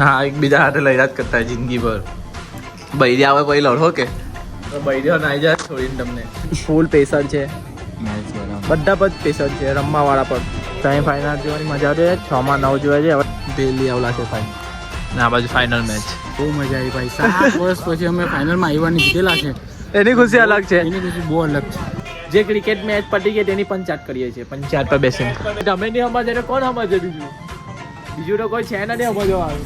હા એકબીજા હાથે લડ્યા જ કરતા જિંદગી ભર. બૈરી આવે પછી લડો કે બૈરીઓ ના આવી જાય છોડીને તમને. ફૂલ પ્રેશર છે બધા પર પ્રેશર છે રમવા વાળા પર. સેમી ફાઇનલ જોવાની મજા આવતી 6 માં 9 જોવા છે હવે પેલી આવલા છે ફાઇનલ ને આ બાજુ ફાઇનલ મેચ. બહુ મજા આવી ભાઈ 7 વર્ષ પછી અમે ફાઇનલમાં આવવાની જીતેલા છે. એની ખુશી અલગ છે. એની ખુશી બહુ અલગ છે. જે ક્રિકેટ મેચ પતી ગઈ તેની પંચાત કરીએ છીએ. પંચાત પર બેસીને તમે નહીં સમજે તો કોણ સમજે? બીજું તો કોઈ છે નહીં સમજવાનું.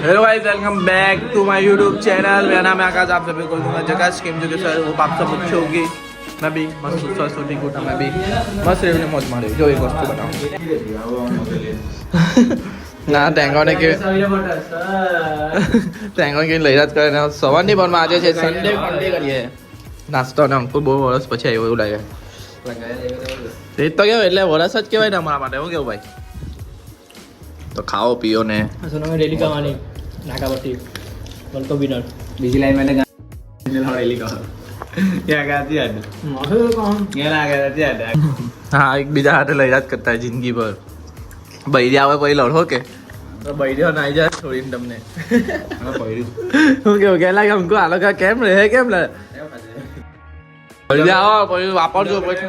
Hello guys welcome back to my YouTube channel. मेरा नाम है आकाश. आप सभी को दूंगा जगह स्कीम जो सर वो आप सब अच्छे होगी. मैं भी मस्त शूटिंग कोटा मैं भी मस्त रेवने मौज मारे जो एक वस्तु बनाऊं ના ટેંગોને કે ટેંગોને કે લઈ રાત કરે ને સવારની પણ આજે છે સન્ડે ફંડે કરીએ નાસ્તો ને અંકુર બહુ વર્ષ પછી આવ્યો એવું લાગે. તે તો કેવું એટલે વર્ષ જ કહેવાય ને અમારા માટે. હું કેવું ભાઈ તો ખાઓ પીઓ ને રેલી કહાની નાકા પરથી વન તો વિનર બીજી લાઈન મેને રેલી કહો ક્યાં ગાતી આડ ક્યાં ના ગાતી આડ. હા એકબીજા હાથે લઈ રાત કરતા જિંદગી ભર. બૈરી આવે પછી લડો કે બૈરીઓ ના આવી જાય છોડીને તમને. હું કેવું કે લાગે અમકો આ લોકો કેમ રહે કેમ લે બૈરી આવો પછી વાપરજો પછી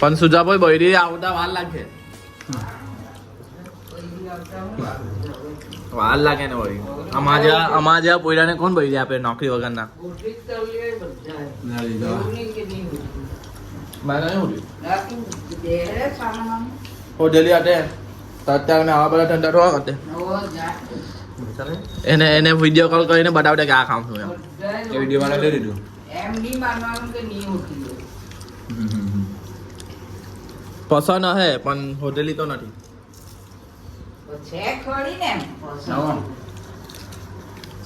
પણ સુજા ભાઈ બૈરી આવતા વાર લાગે ને વળી. અમારા જેવા પોયરાને કોણ બૈરી આપે નોકરી વગરના? હોટેલી આટે અત્યારે આવા બધા ઠંડા થવા કરતે એને વિડીયો કોલ કરીને બતાવડે કે આ કામ છું એમ. એ વિડીયો વાળા લઈ લીધું પસંદ હે પણ હોટેલી તો નથી.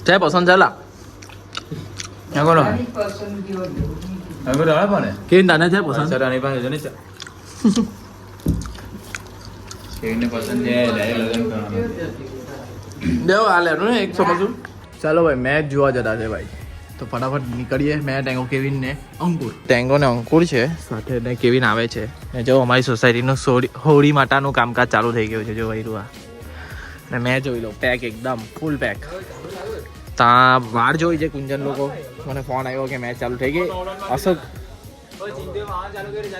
છે પસંદ છે લા કેવી તને છે પસંદ? દેવો આ લેનું ને એક સમજું. ચાલો ભાઈ મેચ જોવા જતા છે ભાઈ તો ફટાફટ નીકળીએ. મેં ટેંગો કેવિન ને અંકુર. ટેંગો ને અંકુર છે સાથે ને કેવિન આવે છે. જો અમારી સોસાયટીનું હોળી માટાનું કામકાજ ચાલુ થઈ ગયું છે. જો ભાઈ રૂઆ ને મેં જોઈ લો પેક એકદમ ફૂલ પેક. ત્યાં વાર જોઈ છે કુંજન લોકો. મને ફોન આવ્યો કે મેચ ચાલુ થઈ ગઈ. અશોક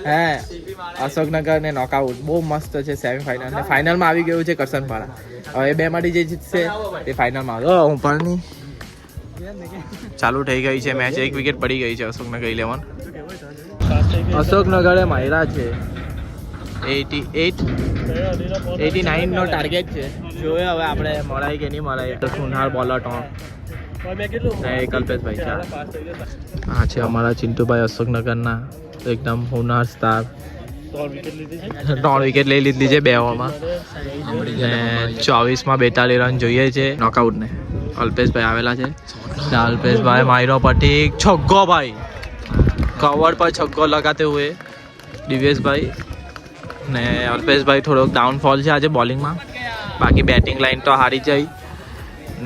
હે અશોકનગર ને નોકઆઉટ બહુ મસ્ત છે. સેમીફાઇનલ ને ફાઇનલમાં આવી ગયું છે કરસનપાડા. હવે બે માંથી જે જીતશે તે ફાઇનલમાં આવે. હું પણ નહીં ચાલુ થઈ ગઈ છે મેચ. એક વિકેટ પડી ગઈ છે અશોકનગર 11. અશોકનગરે માયરા છે 89 નો ટાર્ગેટ છે. જોઈએ હવે આપણે મળાય કે નહીં મળાય. સુનહાર બોલર કલ્પેશભાઈ છે. હા છે અમારા ચિંટુભાઈ અશોકનગરના એકદમ હોનાર સ્ટાર. 3 વિકેટ લઈ લીધી છે 2 ઓવરમાં ને 24 માં 42 રન જોઈએ છે નોકઆઉટ ને. અલ્પેશભાઈ આવેલા છે. અલ્પેશભાઈ માયરો પટી છગ્ગો ભાઈ કવર પર છગ્ગો લગાતે હુએ દિવ્યેશભાઈ ને. અલ્પેશભાઈ થોડોક ડાઉનફોલ છે આજે બોલિંગમાં. બાકી બેટિંગ લાઈન તો હારી જાય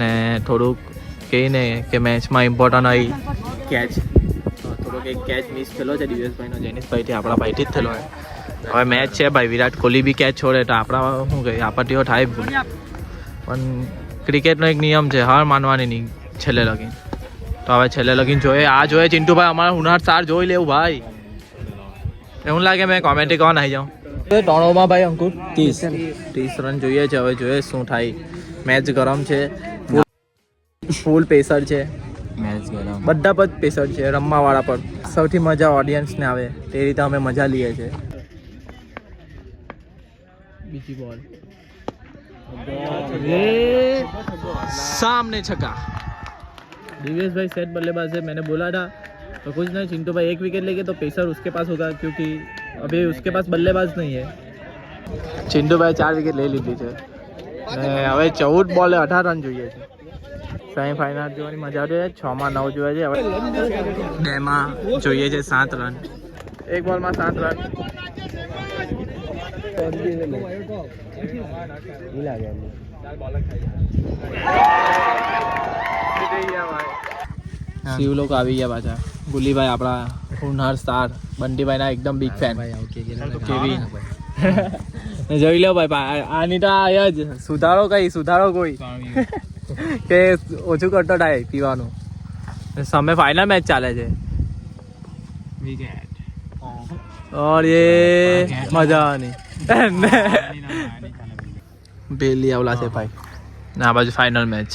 ને થોડુંક કહીને કે મેચમાં ઇમ્પોર્ટન્ટ આવી કેચ થોડોક એક કેચ મિસ થયેલો છે દિવ્યેશભાઈનો. જેનિશભાઈથી આપણા ભાઈથી જ થયેલો છે. હવે મેચ છે ભાઈ. વિરાટ કોહલી બી કેચ છોડે તો આપણા શું કહે આપત્તિઓ થાય. પણ ક્રિકેટનો એક નિયમ છે હાર માનવાની નહીં છેલ્લે લગીન. તો હવે છેલ્લે લગીન જોઈએ. આ જોઈએ ચિંટુભાઈ અમારા હુનાર સ્ટાર જોઈ લેવું ભાઈ. એવું લાગે મેં કોમેન્ટ્રી કોણ આવી જાઉં. ત્રણોમાં ભાઈ અંકુર 30 રન જોઈએ છે. હવે જોઈએ શું થાય. મેચ ગરમ છે ફૂલ પ્રેશર છે. બધા પર પ્રેશર છે રમવા વાળા પર. સૌથી મજા ઓડિયન્સને આવે તે રીતે અમે મજા લઈએ છીએ. બીજી બોલ सामने छक्का. दिव्येश भाई सेट बल्लेबाज है. मैंने बोला था तो कुछ नहीं. चिंटू भाई 1 विकेट लेंगे तो पेसर उसके पास होगा क्योंकि अभी उसके पास बल्लेबाज नहीं है. चिंटू भाई 4 विकेट ले લીધી છે ને હવે 14 બોલે 18 રન જોઈએ છે. સેમીફાઇનલ જોવાની મજા આવશે. 6 માં 9 જોઈએ છે. હવે 2 માં જોઈએ છે 7 રન. 1 બોલમાં 7 રન. શિવ લોકો આવી ગયા પાછા. ગુલીભાઈ આપણા હુનહાર સ્ટાર બંટીભાઈના એકદમ બિગ ફેન. કેવિન જોઈ લો ભાઈ આની તો આ જ સુધારો કોઈ કે ઓછું કરતો થાય પીવાનું. સામે ફાઇનલ મેચ ચાલે છે और ये મજા આવવાની પેલી આવલા છે ભાઈ ના બાજુ ફાઇનલ મેચ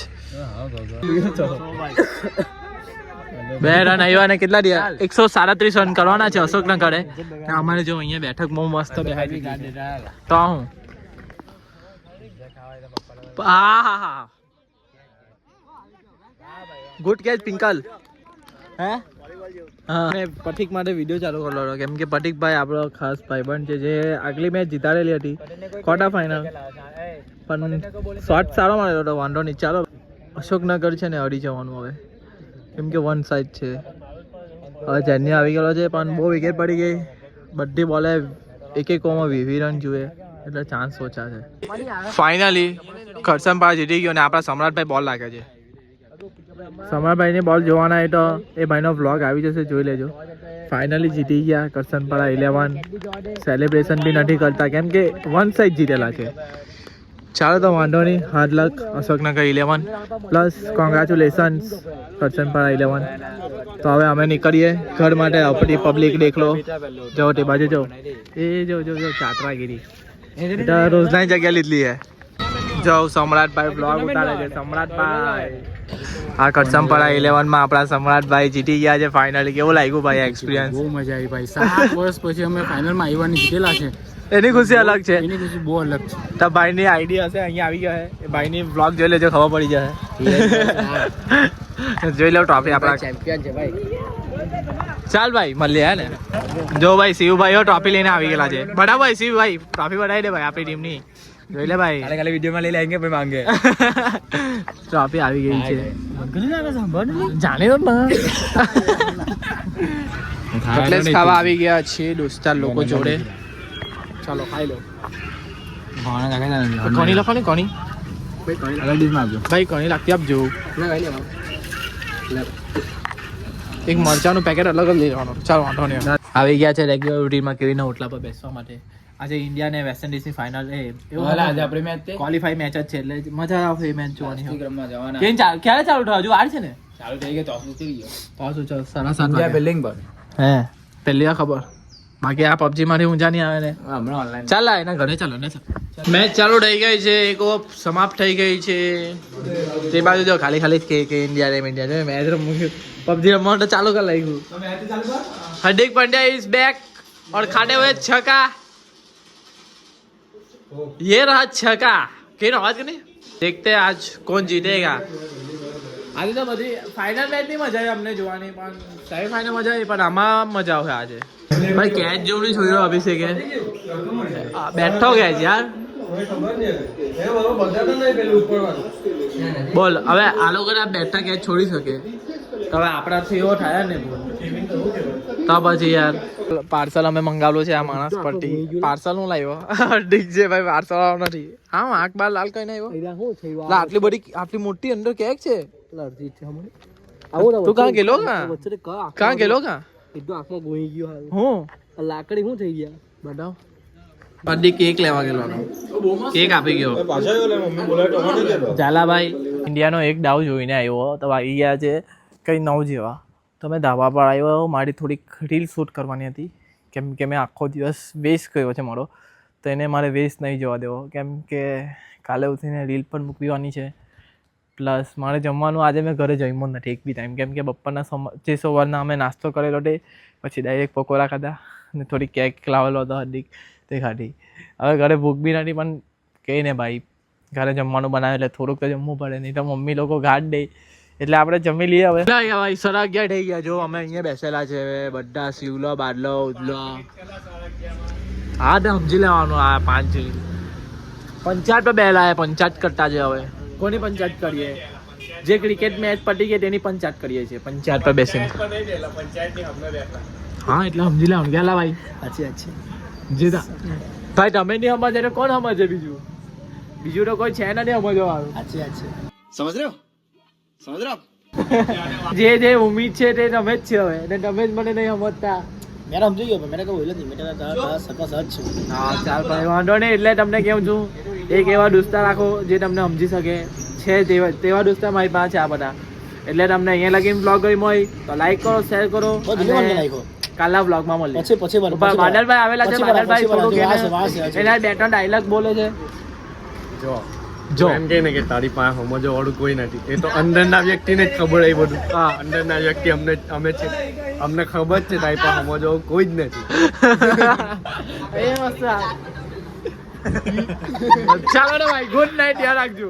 2 રન આવ્યા ને કેટલા રહ્યા 137 રન કરવાના છે અશોકનગરે. અમારે જો અહીંયા બેઠક બહુ મસ્ત બેહાડી તો હું હા ગુડ કેચ પિંકલ હે હા પથિક માટે વિડીયો ચાલુ કરેલો કેમ કે પથિકભાઈ આપણો ખાસ ભાઈબંધ છે જે આગલી મેચ જીતાડેલી હતી ક્વાર્ટર ફાઇનલ પણ શોટ સારો મારેલો હતો વાંધો નહીં. ચાલો અશોકનગર છે ને હરી જવાનું હવે કેમ કે વન સાઈડ છે. હવે ચેન્નઈ આવી ગયેલો છે પણ બહુ વિકેટ પડી ગઈ બધી બોલે એક ઓવરમાં 20 રન જોઈએ એટલે ચાન્સ ઓછા છે. ફાઇનલી કરસનપાડા જીતી ગયો અને આપણા સમ્રાટભાઈ બોલ લાગે છે. સમ્રાટભાઈને બોલ જોવાના હોય તો એ ભાઈનો વ્લોગ આવી જશે જોઈ લેજો. ફાઇનલી જીતી ગયા કરસનપાડા 11. સેલિબ્રેશન બી નથી કરતા કેમ કે વન સાઈડ જીતેલા છે. ચાલો તો વાંધો નહીં હાર્ડ લક અશોકનગર 11 પ્લસ કોંગ્રેચ્યુલેશન્સ કરસનપાડા 11. તો હવે અમે નીકળીએ ઘર માટે. આપણી પબ્લિક દેખલો જો તે બાજુ જો એ જો ચાટરાગીરી રોજનાની જગ્યા લીધલી હે. જો સમ્રાટભાઈ બ્લોગ ઉતારે છે. સમ્રાટભાઈ આ કરસનપાડા 11 માં આપણા સમ્રાટભાઈ જીતી ગયા છે ફાઇનલી. કેવું લાગ્યું ભાઈ એક્સપિરિયન્સ? બહુ મજા આવી ભાઈ. 7 વર્ષ પછી અમે ફાઇનલમાં આવ્યા જીતેલા છે એની ખુશી અલગ છે. એની ખુશી બહુ અલગ છે. તો ભાઈની આઈડી હશે અહીંયા આવી ગયા છે. ભાઈની બ્લોગ જોઈ લેજો ખબર પડી જશે. જોઈ લો ટ્રોફી આપણા ચેમ્પિયન છે ભાઈ. ચાલ ભાઈ મળીએ હે ને. જો ભાઈ શિવભાઈ ટ્રોફી લઈને આવી ગયેલા છે. બરાબર શિવભાઈ ટ્રોફી બનાવી દે ભાઈ આપણી ટીમની. જોઈ લે ભાઈ કાલે વિડીયોમાં લઈ લેંગે ભાઈ માંગે. ટ્રોફી આવી ગઈ છે. જાણે તો કટલેસ ખાવા આવી ગયા છે દોસ્તાર લોકો જોડે. ચાલો ખાઈ લો. કોની લખો ને કોની ભાઈ કોની લાગતી આપજો. એક મરચાનું પેકેટ અલગ જ લઈ લેવાનું. ચાલો વાંધો નહીં. આવી ગયા છે રેગ્યુલર રૂટીનમાં કેવીના ઓટલા પર બેસવા માટે. આજે ઇન્ડિયા ને વેસ્ટ ઇન્ડિઝની ફાઇનલ આજે આપણે મેચ ક્વોલિફાઈ મેચ જ છે એટલે મજા આવશે એ મેચ જોવાની. જવાના ક્યારે ચાલુ થયો? હજુ વાર છે ને? ચાલુ થઈ ગયા તો થઈ ગયો. પાછું ચાલ 7:30 બિલ્ડિંગ પર હે પહેલી વાર ખબર. બાકી આ પબજી માંથી ઊંચા નહીં આવે ને. હમણાં ઓનલાઈન ચાલ એના ઘરે ચાલો ને. મેચ ચાલુ થઈ ગઈ છે. એક ઓવર સમાપ્ત થઈ ગઈ છે. તે બાજુ જો ખાલી ખાલી કે ઇન્ડિયા રેમ ઇન્ડિયા મેચ રમવું પબજી રમવાનું તો ચાલુ કરી લાગ્યું. હાર્दिक पांड्या इज बैक और खाते हुए छक्का. ये रहा छक्का. कहीं आवाज नहीं. देखते हैं आज कौन जीतेगा. આજે તો બધી ફાઇનલ મેચ ની મજા આવી અમને જોવાની પણ સેમી ફાઇનલ મજા આવી પણ આમાં મજા આવે આજે. ભાઈ કેચ જેવું નહીં છોડ્યો અભિષેકે. બેઠો કેચ યાર. બોલ હવે આ લોકો બેઠા કેચ છોડી શકે તો હવે આપણાથી એવો થાય ને તો પછી યાર. પાર્સલ અમે મંગાવેલું છે આ માણસ પરથી. પાર્સલ હું લાવ્યો ઠીક છે ભાઈ પાર્સલ નથી. હા આંખ બાર લાલ કઈ આવ્યો. આટલી બધી આટલી મોટી અંદર કેક છે. તું કાં ગયેલો કાં ગયેલો કાં હું લાકડી શું થઈ ગયા બતાવ. બધી કેક લેવા ગયેલો કેક આપી ગયો ઝાલાભાઈ. ઇન્ડિયાનો એક ડાવ જોઈને આવ્યો તો આવી ગયા છે કંઈ 9 જેવા. તો મેં ધાબા પર આવ્યો. મારી થોડીક રીલ શૂટ કરવાની હતી કેમ કે મેં આખો દિવસ વેસ્ટ કર્યો છે મારો તો એને મારે વેસ્ટ નહીં જવા દેવો કેમ કે કાલે ઉઠીને રીલ પણ મૂકવાની છે. પ્લસ મારે જમવાનું આજે મેં ઘરે જમ્યો નથી એક બી ટાઈમ કેમ કે બપોરના જે સવારના અમે નાસ્તો કરેલો તે પછી ડાયરેક્ટ પકોડા ખાધા અને થોડી કેક લાવેલો હતો હાર્દિક તે ખાધી. હવે ઘરે ભૂખ બી નથી પણ કહે ને ભાઈ ઘરે જમવાનું બનાવે એટલે થોડુંક તો જમવું પડે નહીં તો મમ્મી લોકો ઘાટ દે એટલે આપણે જમી લઈએ. હવે ભાઈ 11:30 થઈ ગયા. જો અમે અહીંયા બેસેલા છે બધા શિવલો બાદલો ઉદલો. હા તો સમજી લેવાનું આ 5 પંચાયત પર બેલા પંચાયત કરતા છે. હવે કોની પંચાયત કરીએ? જે ક્રિકેટ મેચ પતી ગઈ તેની પંચાયત કરીએ છીએ પંચાયત પર બેસીને. હા એટલે સમજી લેવાનું ગયા ભાઈ. સાચી જીતા ભાઈ તમે નહીં સમજે તો કોણ સમજે? બીજું તો કોઈ છે નહીં સમજવા વાળું. સમજ રહ્યો જે ઉમ્મીદ છે તે તમે જ છે. હવે તમે જ મને નહીં સમજતા મેં સમજી ગયો મેં કોઈ નથી મેં સકસ જ છું હા ચાલ ભાઈ વાંધો નહીં એટલે તમને કેવું છું એક એવા દોસ્તા રાખો જે તમને સમજી શકે છે તેવા દોસ્તા મારી પાસે છે આ બધા એટલે તમને અહીંયા લગીને બ્લોગ ગમ્યો હોય તો લાઈક કરો શેર કરો અને કાલના બ્લોગમાં મળીએ પછી બાદલભાઈ આવેલા છે બાદલભાઈ થોડુંક એના બે ત્રણ ડાયલોગ બોલે છે જો એમ કે ને કે તારી પાસે સમજો વાળું કોઈ નથી એ તો અંદરના વ્યક્તિને જ ખબર એ બધું હા અંદરના વ્યક્તિ અમે છે અમને ખબર જ છે તારી પાસે સમજો કોઈ જ નથી એ મસ્ત ચાલો ને ભાઈ ગુડ નાઇટ યાદ રાખજો